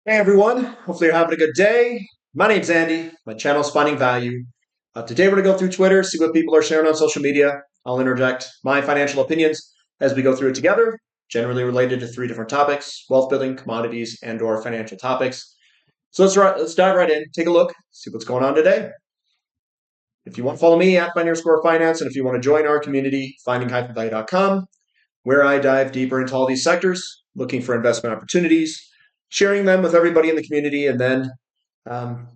Hey everyone, hopefully you're having a good day. My name's Andy, my channel's Finding Value. Today we're going to go through Twitter, see what people are sharing on social media. I'll interject my financial opinions as we go through it together, generally related to three different topics: wealth building, commodities, and or financial topics. So let's dive right in, take a look, see what's going on today. If you want to follow me at @Finance, and if you want to join our community, finding-value.com, where I dive deeper into all these sectors, looking for investment opportunities, sharing them with everybody in the community, and then um,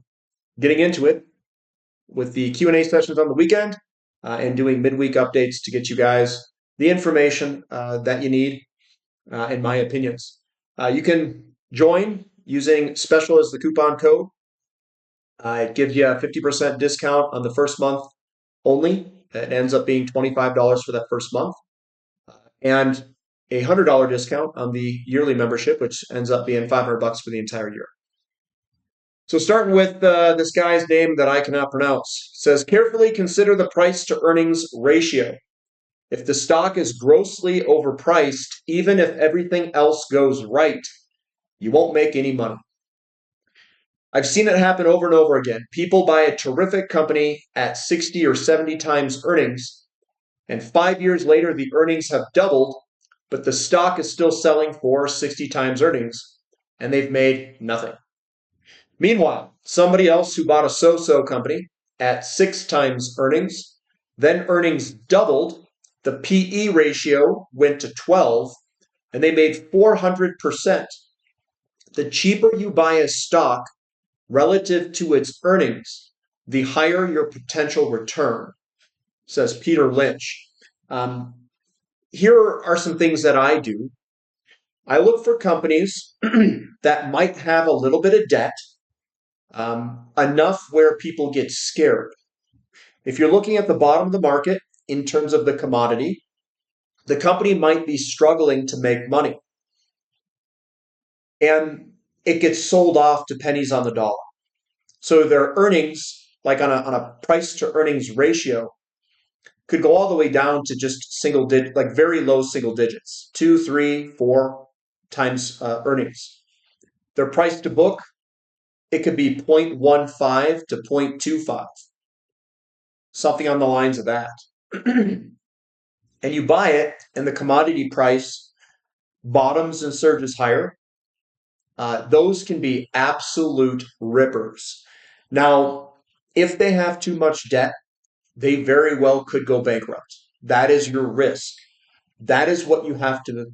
getting into it with the Q&A sessions on the weekend and doing midweek updates to get you guys the information that you need, in my opinions. You can join using special as the coupon code. It gives you a 50% discount on the first month only. It ends up being $25 for that first month, and a $100 discount on the yearly membership, which ends up being $500 for the entire year. So starting with this guy's name that I cannot pronounce, it says carefully consider the price to earnings ratio. If the stock is grossly overpriced, even if everything else goes right, you won't make any money. I've seen it happen over and over again. People buy a terrific company at 60 or 70 times earnings, and 5 years later, the earnings have doubled, but the stock is still selling for 60 times earnings, and they've made nothing. Meanwhile, somebody else who bought a so-so company at 6 times earnings, then earnings doubled, the PE ratio went to 12, and they made 400%. The cheaper you buy a stock relative to its earnings, the higher your potential return, says Peter Lynch. Um, Here are some things that I do. I look for companies that might have a little bit of debt, enough where people get scared. If you're looking at the bottom of the market in terms of the commodity, the company might be struggling to make money, and it gets sold off to pennies on the dollar. So their earnings, like on a price to earnings ratio, could go all the way down to just single digit, like very low single digits, 2, 3, 4 times earnings. Their price to book, it could be 0.15 to 0.25, something on the lines of that. And you buy it, and the commodity price bottoms and surges higher. Those can be absolute rippers. Now, if they have too much debt, they very well could go bankrupt. That is your risk. That is what you have to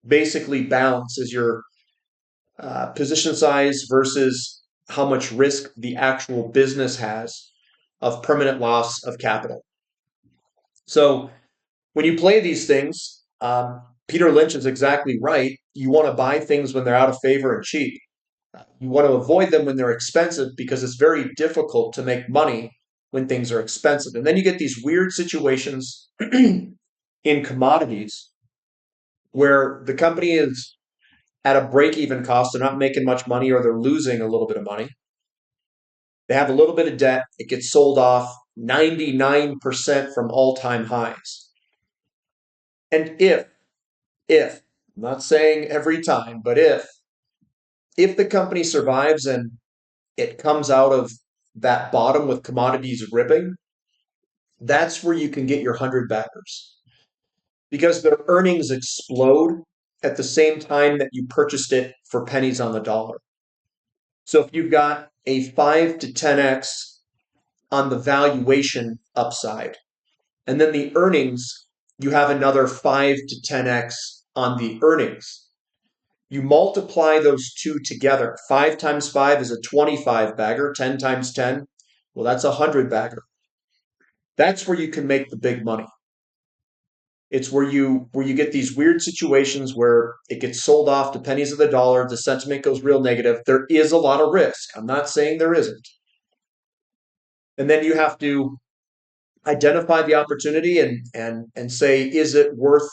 basically balance, is your position size versus how much risk the actual business has of permanent loss of capital. So when you play these things, Peter Lynch is exactly right. You want to buy things when they're out of favor and cheap. You want to avoid them when they're expensive, because it's very difficult to make money when things are expensive. And then you get these weird situations in commodities where the company is at a break-even cost. They're not making much money, or they're losing a little bit of money. They have a little bit of debt. It gets sold off 99% from all-time highs. And if, I'm not saying every time, but if the company survives and it comes out of that bottom with commodities ripping, that's where you can get your 100 backers, because their earnings explode at the same time that you purchased it for pennies on the dollar. So if you've got a 5 to 10x on the valuation upside, and then the earnings, you have another 5 to 10x on the earnings. You multiply those two together. 5 times 5 is a 25 bagger. 10 times 10, well, that's a 100 bagger. That's where you can make the big money. It's where you get these weird situations where it gets sold off to pennies of the dollar, the sentiment goes real negative. There is a lot of risk. I'm not saying there isn't. And then you have to identify the opportunity and say, is it worth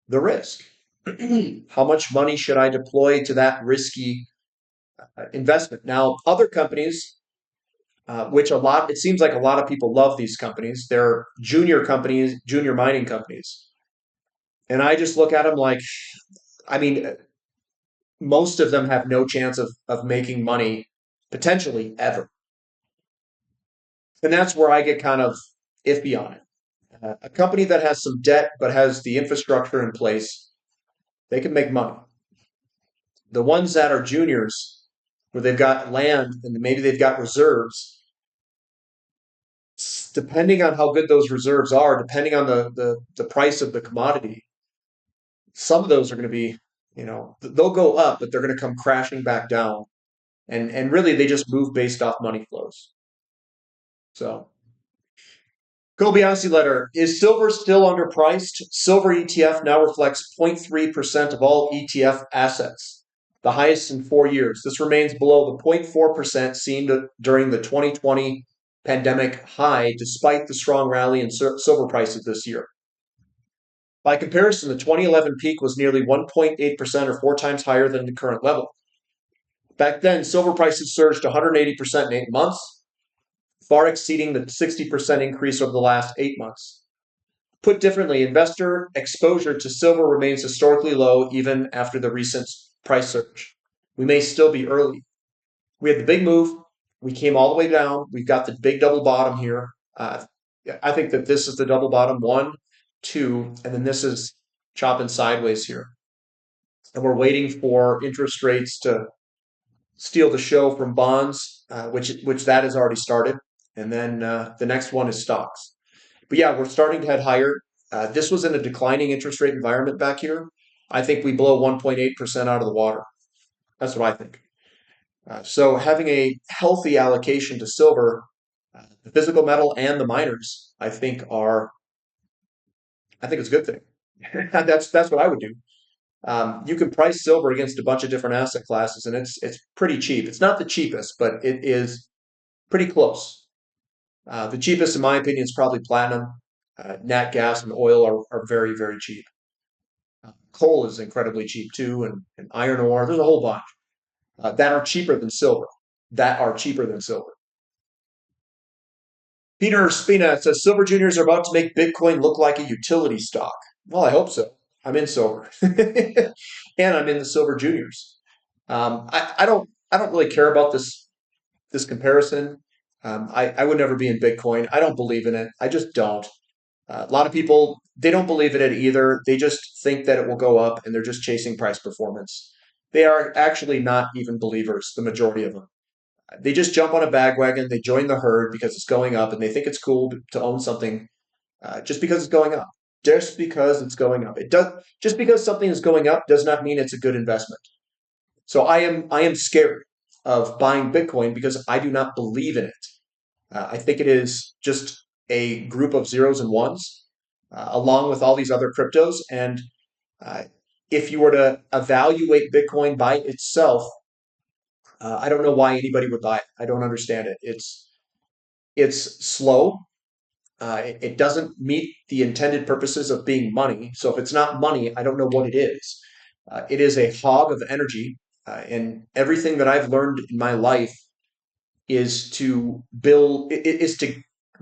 the risk? How much money should I deploy to that risky investment? Now, other companies, which it seems like a lot of people love these companies. They're junior companies, junior mining companies. And I just look at them like, I mean, most of them have no chance of making money potentially ever. And that's where I get kind of iffy on it. A company that has some debt but has the infrastructure in place, they can make money. The ones that are juniors, where they've got land and maybe they've got reserves, depending on how good those reserves are, depending on the price of the commodity, some of those are going to be, they'll go up, but they're going to come crashing back down. And really, they just move based off money flows. So, Kobayashi letter. Is silver still underpriced? Silver ETF now reflects 0.3% of all ETF assets, the highest in 4 years. This remains below the 0.4% seen during the 2020 pandemic high, despite the strong rally in silver prices this year. By comparison, the 2011 peak was nearly 1.8% or 4 times higher than the current level. Back then, silver prices surged 180% in 8 months, far exceeding the 60% increase over the last 8 months. Put differently, investor exposure to silver remains historically low even after the recent price surge. We may still be early. We had the big move. We came all the way down. We've got the big double bottom here. I think that this is the double bottom, 1, 2, and then this is chopping sideways here. And we're waiting for interest rates to steal the show from bonds, which that has already started. And then the next one is stocks. But yeah, we're starting to head higher. This was in a declining interest rate environment back here. I think we blow 1.8% out of the water. That's what I think. So having a healthy allocation to silver, the physical metal and the miners, I think it's a good thing. That's what I would do. You can price silver against a bunch of different asset classes, and it's pretty cheap. It's not the cheapest, but it is pretty close. The cheapest, in my opinion, is probably platinum. Nat gas and oil are very, very cheap. Coal is incredibly cheap too, and iron ore. There's a whole bunch that are cheaper than silver. That are cheaper than silver. Peter Spina says silver juniors are about to make Bitcoin look like a utility stock. Well, I hope so. I'm in silver, and I'm in the silver juniors. I don't really care about this comparison. I would never be in Bitcoin. I don't believe in it. I just don't. A lot of people, they don't believe in it either. They just think that it will go up and they're just chasing price performance. They are actually not even believers, the majority of them. They just jump on a bagwagon, they join the herd because it's going up and they think it's cool to own something just because it's going up. Just because it's going up. Just because something is going up does not mean it's a good investment. So I am scared of buying Bitcoin because I do not believe in it. I think it is just a group of zeros and ones, along with all these other cryptos. And uh, if you were to evaluate Bitcoin by itself, I don't know why anybody would buy it. I don't understand it. It's slow. It doesn't meet the intended purposes of being money. So if it's not money, I don't know what it is. It is a hog of energy, and everything that I've learned in my life is to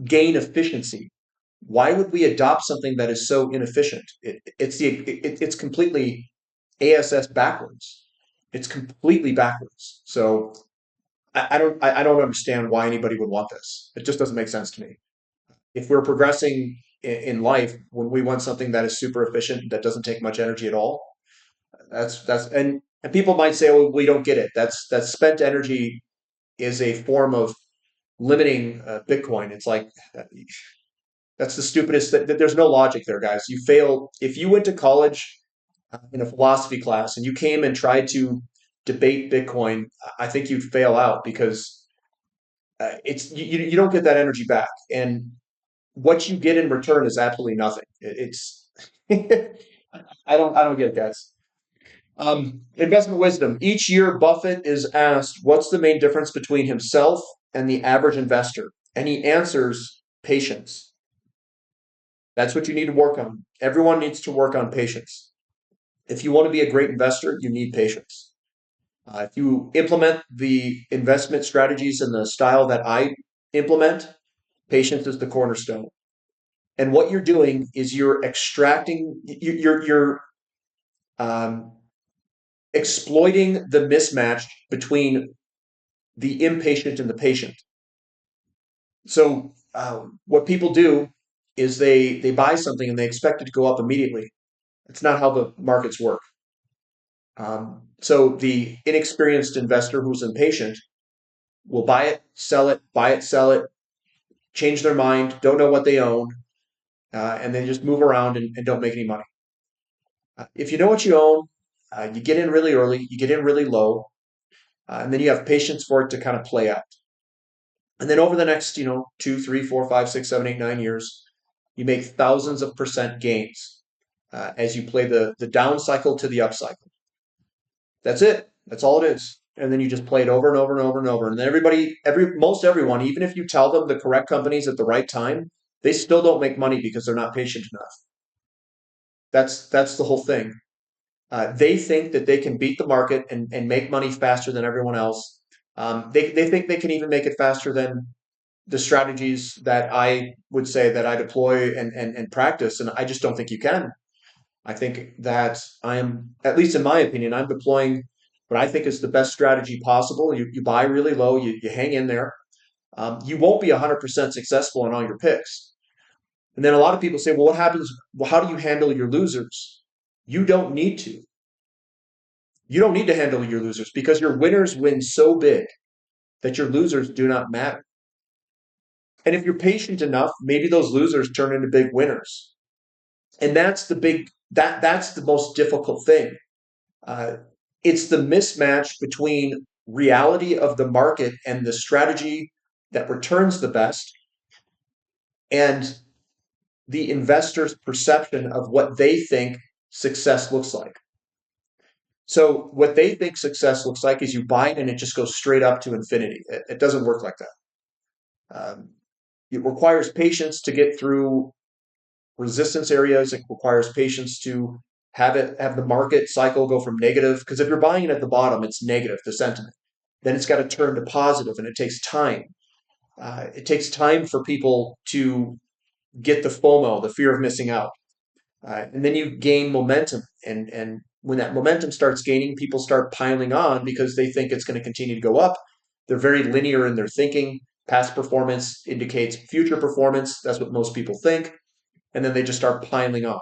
gain efficiency. Why would we adopt something that is so inefficient? It's completely ASS backwards. It's completely backwards. So I don't understand why anybody would want this. It just doesn't make sense to me. If we're progressing in life, when we want something that is super efficient, that doesn't take much energy at all, and people might say, "Oh, we don't get it." That's spent energy is a form of limiting Bitcoin. It's like that's the stupidest. There's no logic there, guys. You fail if you went to college in a philosophy class and you came and tried to debate Bitcoin. I think you'd fail out because it's you don't get that energy back, and what you get in return is absolutely nothing. It's I don't get it, guys. Investment wisdom. Each year, Buffett is asked, "What's the main difference between himself and the average investor?" And he answers, "Patience." That's what you need to work on. Everyone needs to work on patience. If you want to be a great investor, you need patience. If you implement the investment strategies in the style that I implement, patience is the cornerstone. And what you're doing is you're extracting, you're um, exploiting the mismatch between the impatient and the patient. So what people do is they buy something and they expect it to go up immediately. It's not how the markets work. So the inexperienced investor who's impatient will buy it, sell it, change their mind, don't know what they own, and then just move around and don't make any money. If you know what you own, you get in really early, you get in really low, and then you have patience for it to kind of play out. And then over the next, 2, 3, 4, 5, 6, 7, 8, 9 years, you make thousands of percent gains as you play the down cycle to the up cycle. That's it. That's all it is. And then you just play it over and over and over and over. And then most everyone, even if you tell them the correct companies at the right time, they still don't make money because they're not patient enough. That's the whole thing. They think that they can beat the market and make money faster than everyone else. They think they can even make it faster than the strategies that I would say that I deploy and practice. And I just don't think you can. I think that at least in my opinion, I'm deploying what I think is the best strategy possible. You buy really low, you hang in there. You won't be 100% successful in all your picks. And then a lot of people say, well, what happens? Well, how do you handle your losers? You don't need to. You don't need to handle your losers because your winners win so big that your losers do not matter. And if you're patient enough, maybe those losers turn into big winners. And that's the most difficult thing. It's the mismatch between reality of the market and the strategy that returns the best and the investor's perception of what they think success looks like. So what they think success looks like is you buy it and it just goes straight up to infinity. It doesn't work like that. It requires patience to get through resistance areas. It requires patience to have the market cycle go from negative. Because if you're buying it at the bottom, it's negative, the sentiment. Then it's got to turn to positive, and it takes time. It takes time for people to get the FOMO, the fear of missing out. And then you gain momentum. And when that momentum starts gaining, people start piling on because they think it's going to continue to go up. They're very linear in their thinking. Past performance indicates future performance. That's what most people think. And then they just start piling on.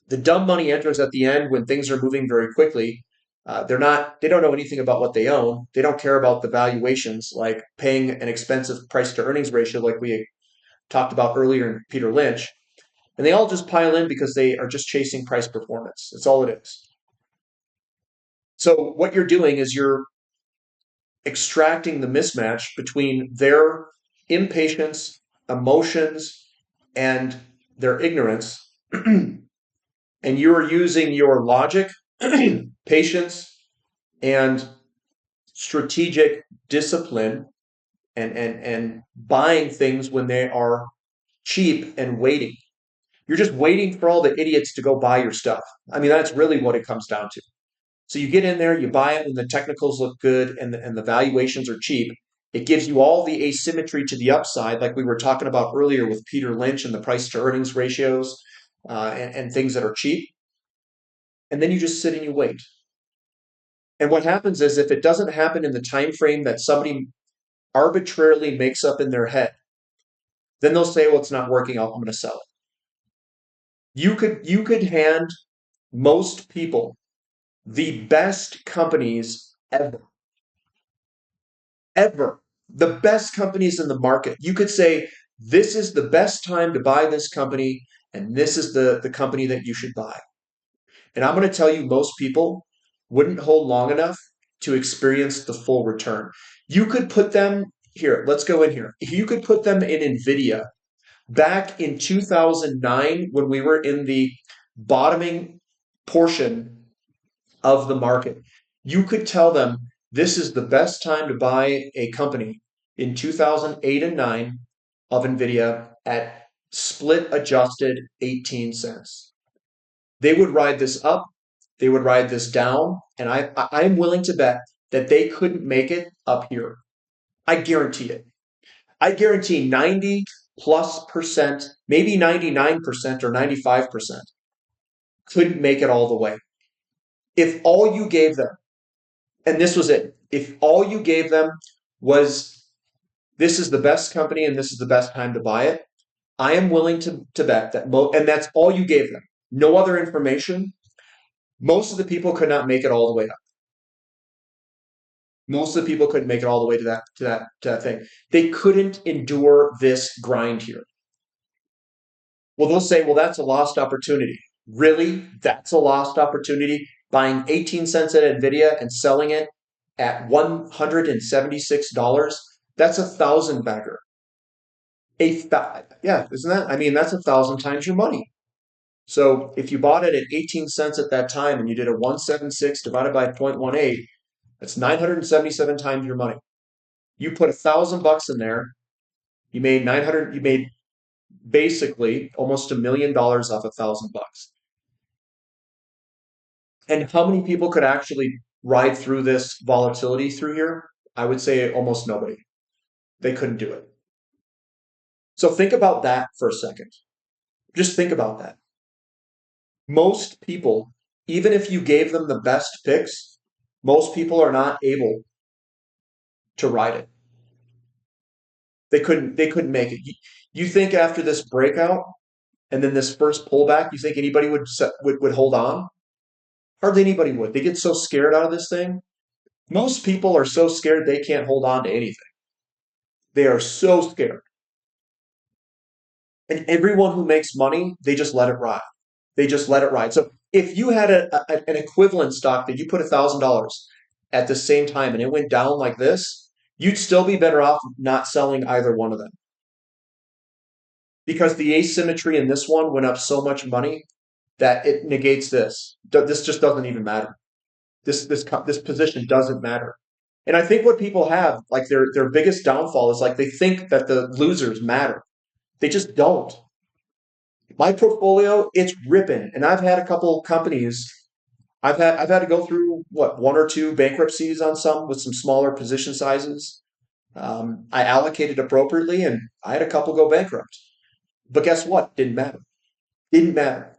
The dumb money enters at the end when things are moving very quickly. They don't know anything about what they own. They don't care about the valuations, like paying an expensive price to earnings ratio, like we talked about earlier in Peter Lynch. And they all just pile in because they are just chasing price performance. That's all it is. So what you're doing is you're extracting the mismatch between their impatience, emotions, and their ignorance. And you're using your logic, patience, and strategic discipline and buying things when they are cheap and waiting. You're just waiting for all the idiots to go buy your stuff. I mean, that's really what it comes down to. So you get in there, you buy it when the technicals look good and the valuations are cheap. It gives you all the asymmetry to the upside, like we were talking about earlier with Peter Lynch and the price to earnings ratios and things that are cheap. And then you just sit and you wait. And what happens is if it doesn't happen in the time frame that somebody arbitrarily makes up in their head, then they'll say, well, it's not working out, I'm going to sell it. You could hand most people the best companies ever, ever, the best companies in the market. You could say, this is the best time to buy this company, and this is the company that you should buy. And I'm going to tell you, most people wouldn't hold long enough to experience the full return. You could put them here. Let's go in here. You could put them in NVIDIA back in 2009 when we were in the bottoming portion of the market. You could tell them this is the best time to buy a company in 2008 and 9 of NVIDIA at split adjusted 18 cents. They would ride this up, they would ride this down, and I'm willing to bet that they couldn't make it up here. I guarantee it. I guarantee 90 plus percent, maybe 99% or 95% couldn't make it all the way. If all you gave them, and this was it, if all you gave them was this is the best company and this is the best time to buy it, I am willing to bet that, and that's all you gave them, no other information, most of the people could not make it all the way up. Most of the people couldn't make it all the way to that thing. They couldn't endure this grind here. Well, they'll say, well, that's a lost opportunity. Really? That's a lost opportunity? Buying 18 cents at Nvidia and selling it at $176? That's a thousand bagger. Yeah, isn't that? I mean, that's 1,000 times your money. So if you bought it at 18 cents at that time and you did a 176 divided by 0.18, that's 977 times your money. You put $1,000 in there, you made 900, you made basically almost $1 million off $1,000. And how many people could actually ride through this volatility through here? I would say almost nobody. They couldn't do it. So think about that for a second. Just think about that. Most people, even if you gave them the best picks, most people are not able to ride it. They couldn't make it. You think after this breakout and then this first pullback, you think anybody would hold on? Hardly anybody would. They get so scared out of this thing. Most people are so scared they can't hold on to anything. They are so scared. And everyone who makes money, they just let it ride. They just let it ride. So if you had an equivalent stock that you put $1,000 at the same time and it went down like this, you'd still be better off not selling either one of them. Because the asymmetry in this one went up so much money that it negates this. This just doesn't even matter. This position doesn't matter. And I think what people have, like their biggest downfall is like they think that the losers matter. They just don't. My portfolio, it's ripping. And I've had a couple companies. I've had to go through what, one or two bankruptcies on some with some smaller position sizes. I allocated appropriately and I had a couple go bankrupt. But guess what? Didn't matter. Didn't matter.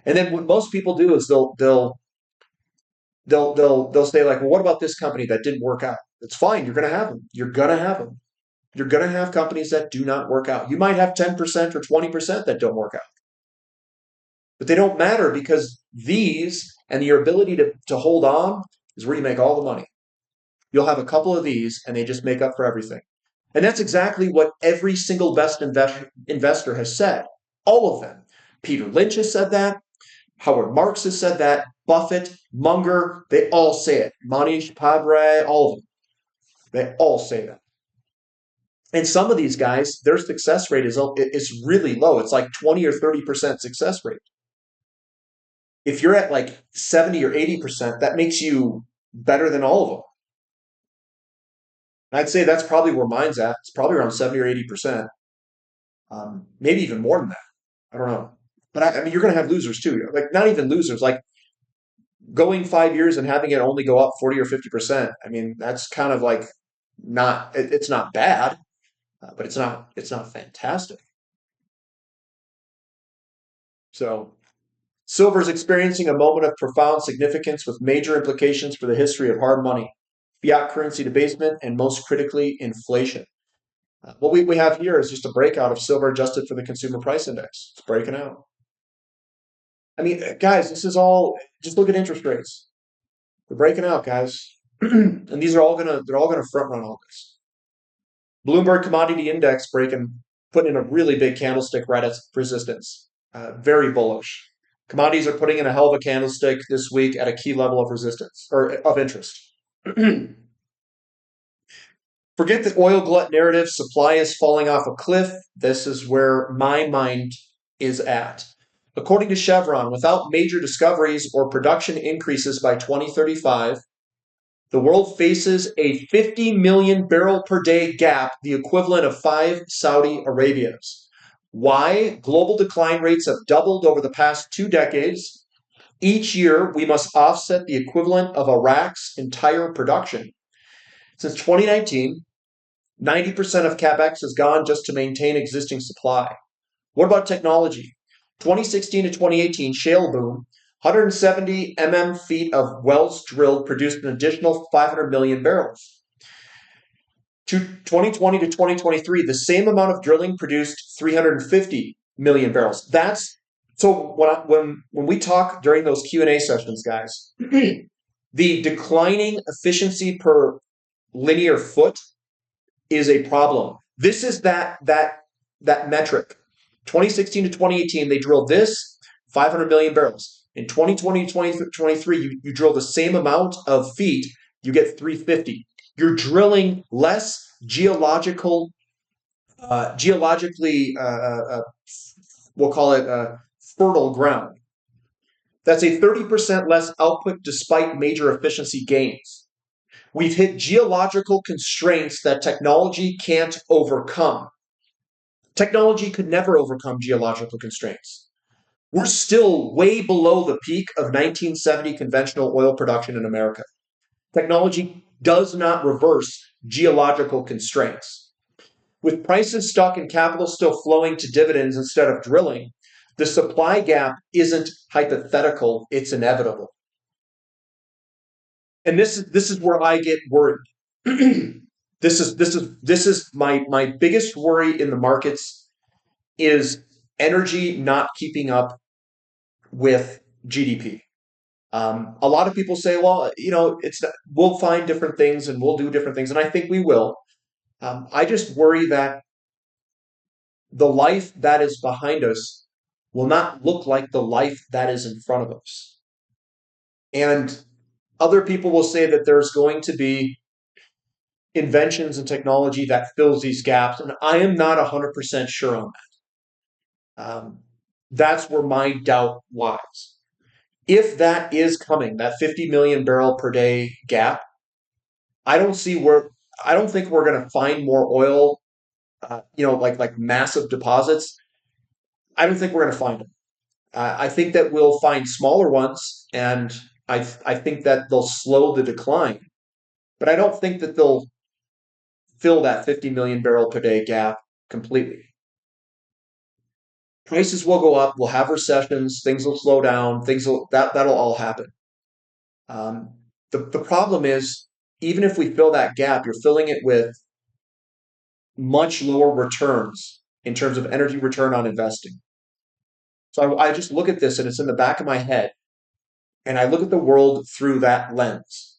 And then what most people do is they'll say like, well, what about this company that didn't work out? It's fine. You're going to have them. You're going to have them. You're going to have companies that do not work out. You might have 10% or 20% that don't work out. But they don't matter because these and your ability to hold on is where you make all the money. You'll have a couple of these and they just make up for everything. And that's exactly what every single best investor has said. All of them. Peter Lynch has said that. Howard Marks has said that. Buffett, Munger, they all say it. Manish Padre, all of them. They all say that. And some of these guys, their success rate is really low. It's like 20 or 30% success rate. If you're at like 70 or 80%, that makes you better than all of them. I'd say that's probably where mine's at. It's probably around 70 or 80%. Maybe even more than that. I don't know. But I mean, you're going to have losers too. Like not even losers, like going 5 years and having it only go up 40 or 50%. I mean, that's kind of like it's not bad, but it's not fantastic. So silver is experiencing a moment of profound significance with major implications for the history of hard money, fiat currency debasement, and most critically, inflation. What we have here is just a breakout of silver adjusted for the consumer price index. It's breaking out. I mean, guys, this is all, just look at interest rates. They're breaking out, guys. And they're all gonna front run all this. Bloomberg Commodity Index putting in a really big candlestick right at resistance. Very bullish. Commodities are putting in a hell of a candlestick this week at a key level of resistance or of interest. Forget the oil glut narrative. Supply is falling off a cliff. This is where my mind is at. According to Chevron, without major discoveries or production increases by 2035, the world faces a 50 million barrel per day gap, the equivalent of 5 Saudi Arabias. Why? Global decline rates have doubled over the past 2 decades. Each year, we must offset the equivalent of Iraq's entire production. Since 2019, 90% of CapEx has gone just to maintain existing supply. What about technology? 2016 to 2018 shale boom 170 feet of wells drilled produced an additional 500 million barrels. To 2020 to 2023, the same amount of drilling produced 350 million barrels. That's so when we talk during those Q&A sessions, guys, the declining efficiency per linear foot is a problem. This is that metric. 2016 to 2018, they drilled this 500 million barrels. In 2020 to 2023, you drill the same amount of feet, you get 350. You're drilling less geologically, we'll call it fertile ground. That's a 30% less output despite major efficiency gains. We've hit geological constraints that technology can't overcome. Technology could never overcome geological constraints. We're still way below the peak of 1970 conventional oil production in America. Technology does not reverse geological constraints. With prices stuck and capital still flowing to dividends instead of drilling, the supply gap isn't hypothetical, it's inevitable. And this is where I get worried. This is my biggest worry in the markets is energy not keeping up with GDP. A lot of people say, well, we'll find different things and we'll do different things, and I think we will. I just worry that the life that is behind us will not look like the life that is in front of us. And other people will say that there's going to be inventions and technology that fills these gaps, and I am not 100% sure on that. That's where my doubt lies. If that is coming, that 50 million barrel per day gap, I don't think we're going to find more oil, like massive deposits. I don't think we're going to find them. I think that we'll find smaller ones, and I think that they'll slow the decline. But I don't think that they'll fill that 50 million barrel per day gap completely. Prices will go up. We'll have recessions. Things will slow down. That'll all happen. The problem is, even if we fill that gap, you're filling it with much lower returns in terms of energy return on investing. So I just look at this and it's in the back of my head, and I look at the world through that lens.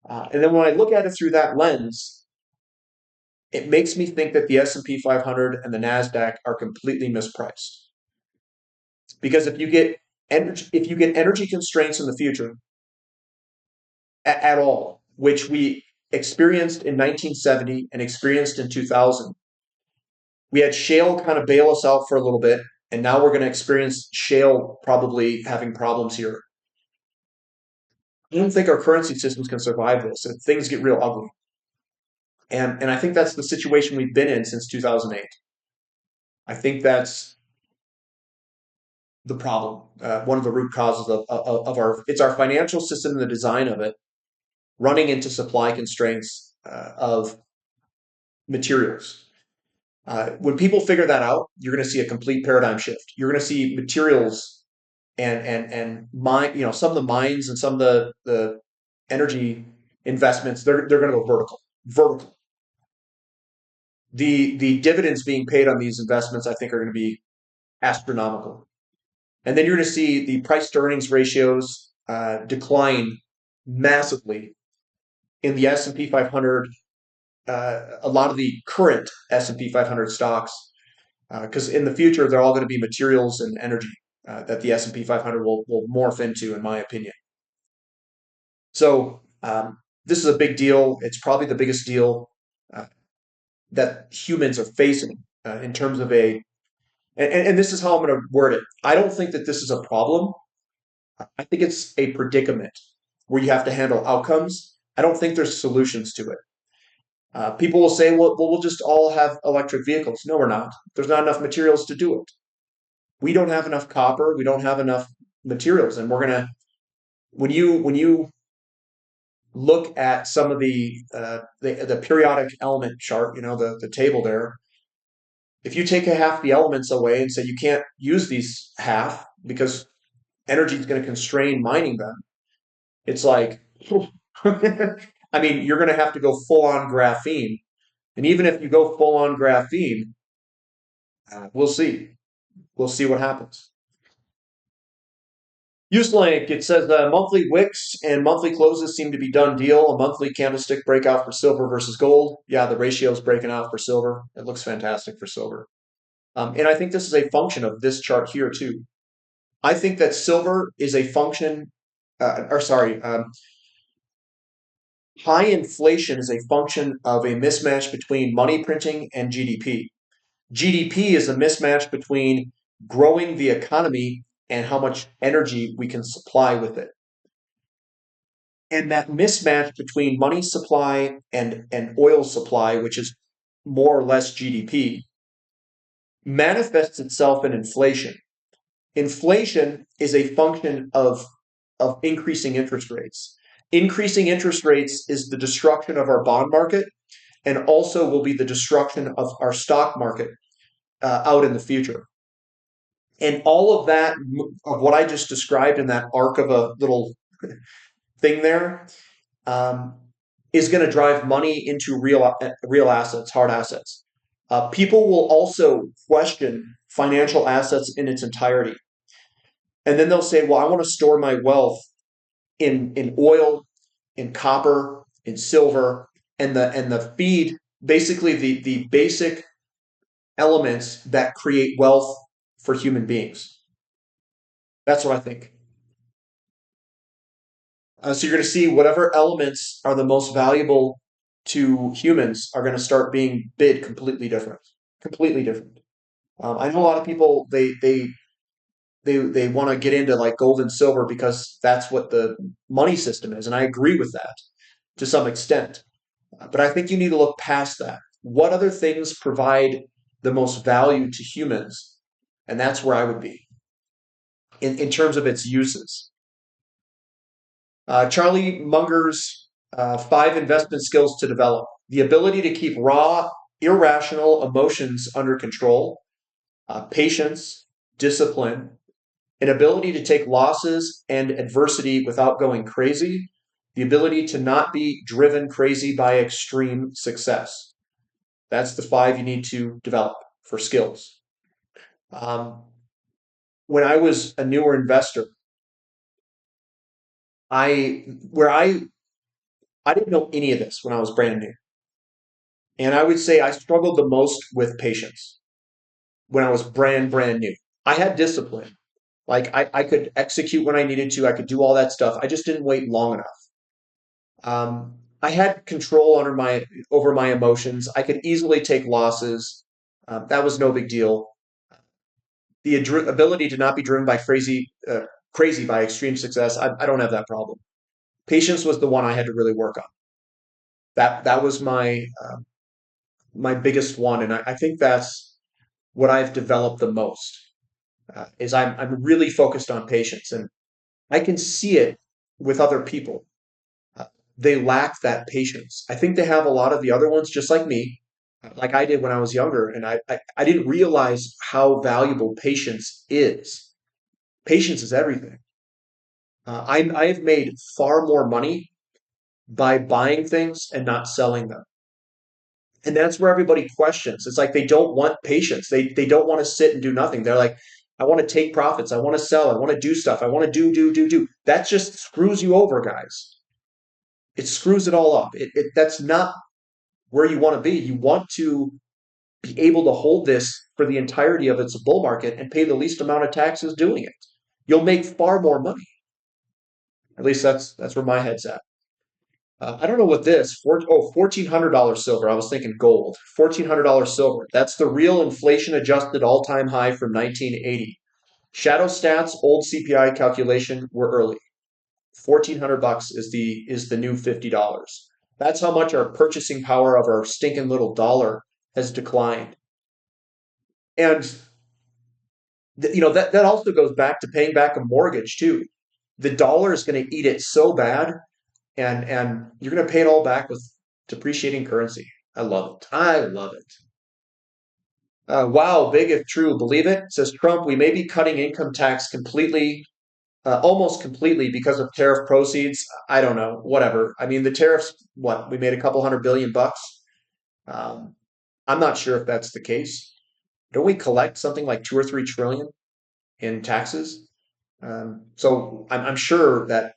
And then when I look at it through that lens, it makes me think that the S&P 500 and the NASDAQ are completely mispriced. Because if you get energy constraints in the future at all, which we experienced in 1970 and experienced in 2000, we had shale kind of bail us out for a little bit, and now we're going to experience shale probably having problems here. I don't think our currency systems can survive this, and things get real ugly. And I think that's the situation we've been in since 2008. I think that's the problem. One of the root causes of our financial system and the design of it running into supply constraints of materials. When people figure that out, you're going to see a complete paradigm shift. You're going to see materials and some of the mines and some of the energy investments, they're going to go vertical. The dividends being paid on these investments, I think, are going to be astronomical. And then you're going to see the price to earnings ratios decline massively in the S&P 500, a lot of the current S&P 500 stocks, because in the future, they're all going to be materials and energy that the S&P 500 will morph into, in my opinion. So this is a big deal. It's probably the biggest deal that humans are facing in terms of and this is how I'm going to word it. I don't think that this is a problem. I think it's a predicament where you have to handle outcomes. I don't think there's solutions to it. People will say, well, we'll just all have electric vehicles. No, we're not. There's not enough materials to do it. We don't have enough copper. We don't have enough materials. And we're going to, when you look at some of the periodic element chart, the table there, if you take half the elements away and say you can't use these half because energy is going to constrain mining them, it's like, I mean, you're going to have to go full on graphene. And even if you go full on graphene, we'll see. We'll see what happens. Uselink, it says monthly wicks and monthly closes seem to be done deal. A monthly candlestick breakout for silver versus gold. Yeah, the ratio is breaking out for silver. It looks fantastic for silver. And I think this is a function of this chart here too. I think that silver is a function, or sorry, high inflation is a function of a mismatch between money printing and GDP. GDP is a mismatch between growing the economy and how much energy we can supply with it. And that mismatch between money supply and oil supply, which is more or less GDP, manifests itself in inflation. Inflation is a function of increasing interest rates. Increasing interest rates is the destruction of our bond market and also will be the destruction of our stock market out in the future. And all of that, of what I just described in that arc of a little thing there, um, is going to drive money into real assets, hard assets. People will also question financial assets in its entirety. And then they'll say, well, I want to store my wealth in oil, in copper, in silver, and the feed, basically the basic elements that create wealth for human beings. That's what I think. So you're going to see whatever elements are the most valuable to humans are going to start being bid completely different, completely different. I know a lot of people they want to get into like gold and silver because that's what the money system is, and I agree with that to some extent. But I think you need to look past that. What other things provide the most value to humans? And that's where I would be in terms of its uses. Charlie Munger's five investment skills to develop: the ability to keep raw, irrational emotions under control, patience, discipline, an ability to take losses and adversity without going crazy, the ability to not be driven crazy by extreme success. That's the five you need to develop for skills. Um, when I was a newer investor, I didn't know any of this when I was brand new. And I would say I struggled the most with patience when I was brand new. I had discipline. Like I could execute when I needed to. I could do all that stuff. I just didn't wait long enough. I had control over my emotions. I could easily take losses. That was no big deal. The ability to not be driven by crazy by extreme success. I don't have that problem. Patience was the one I had to really work on. That was my biggest one, and I think that's what I've developed the most. Is I'm really focused on patience, and I can see it with other people. Uh, they lack that patience. I think they have a lot of the other ones, just like me, like I did when I was younger, and I didn't realize how valuable patience is. Patience is everything. I've made far more money by buying things and not selling them. And that's where everybody questions. It's like they don't want patience. They don't want to sit and do nothing. They're like, I want to take profits. I want to sell. I want to do stuff. I want to do. That just screws you over, guys. It screws it all up. That's not where you want to be. You want to be able to hold this for the entirety of its bull market and pay the least amount of taxes doing it. You'll make far more money. At least that's where my head's at. I don't know what $1,400 silver. I was thinking gold. $1,400 silver. That's the real inflation adjusted all time high from 1980. Shadow stats, old CPI calculation were early. 1,400 bucks is the new $50. That's how much our purchasing power of our stinking little dollar has declined. And that also goes back to paying back a mortgage too. The dollar is going to eat it so bad, and you're going to pay it all back with depreciating currency. I love it. I love it. Wow, big if true. Believe it? Says Trump, we may be cutting income tax completely almost completely because of tariff proceeds. I don't know, whatever. I mean, the tariffs, what, we made a couple $100 billion. Um, I'm not sure if that's the case. Don't we collect something like 2 or 3 trillion in taxes? So I'm sure that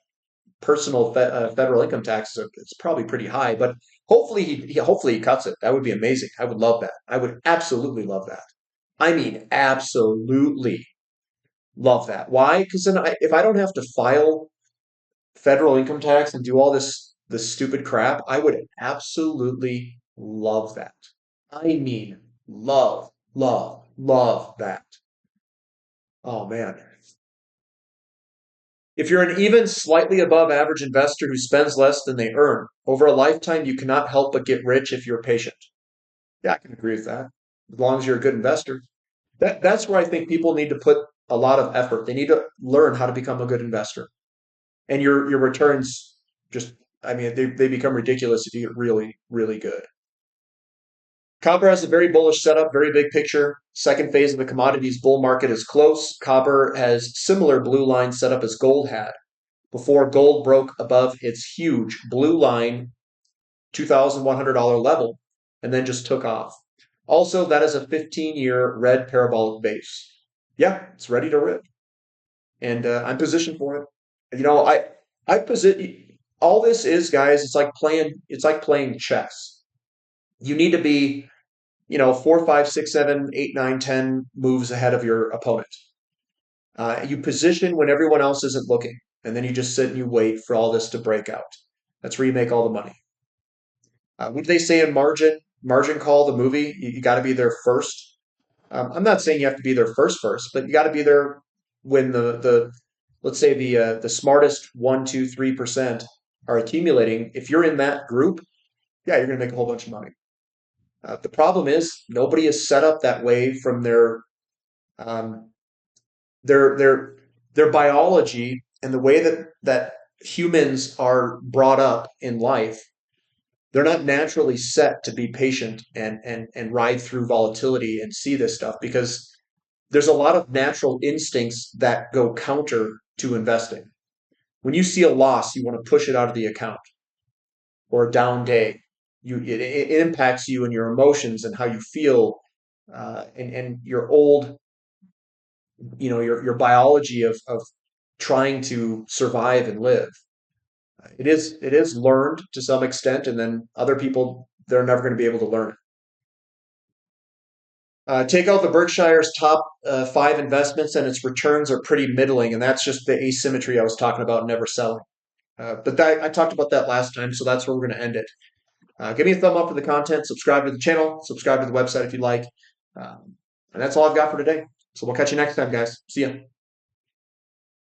personal federal income taxes are it's probably pretty high, but hopefully hopefully he cuts it. That would be amazing. I would love that. I would absolutely love that. I mean, absolutely love that. Why? Because then if I don't have to file federal income tax and do all this stupid crap, I would absolutely love that. I mean, love that. Oh man. If you're an even slightly above average investor who spends less than they earn, over a lifetime you cannot help but get rich if you're patient. Yeah, I can agree with that. As long as you're a good investor. That's where I think people need to put a lot of effort. They need to learn how to become a good investor. And your returns just I mean they become ridiculous if you get really, really good. Copper has a very bullish setup, very big picture. Second phase of the commodities bull market is close. Copper has similar blue line setup as gold had before gold broke above its huge blue line $2,100 level and then just took off. Also, that is a 15-year red parabolic base. Yeah, it's ready to rip, and I'm positioned for it. You know, I position all this is, guys. It's like playing chess. You need to be 4, 5, 6, 7, 8, 9, 10 moves ahead of your opponent. You position when everyone else isn't looking, and then you just sit and you wait for all this to break out. That's where you make all the money. What do they say in Margin Call, the movie? You got to be there first. I'm not saying you have to be there first, but you got to be there when the let's say the smartest 1, 2, 3% are accumulating. If you're in that group, yeah, you're going to make a whole bunch of money. The problem is nobody is set up that way from um, their their their biology and the way that humans are brought up in life. They're not naturally set to be patient and ride through volatility and see this stuff because there's a lot of natural instincts that go counter to investing. When you see a loss, you want to push it out of the account or a down day. It impacts you and your emotions and how you feel, and your old your biology of trying to survive and live. It is learned to some extent, and then other people they're never going to be able to learn it. Take out the Berkshire's top 5 investments, and its returns are pretty middling, and that's just the asymmetry I was talking about, never selling. But I talked about that last time, so that's where we're going to end it. Give me a thumb up for the content, subscribe to the channel, subscribe to the website if you like. And that's all I've got for today. So we'll catch you next time, guys. See ya.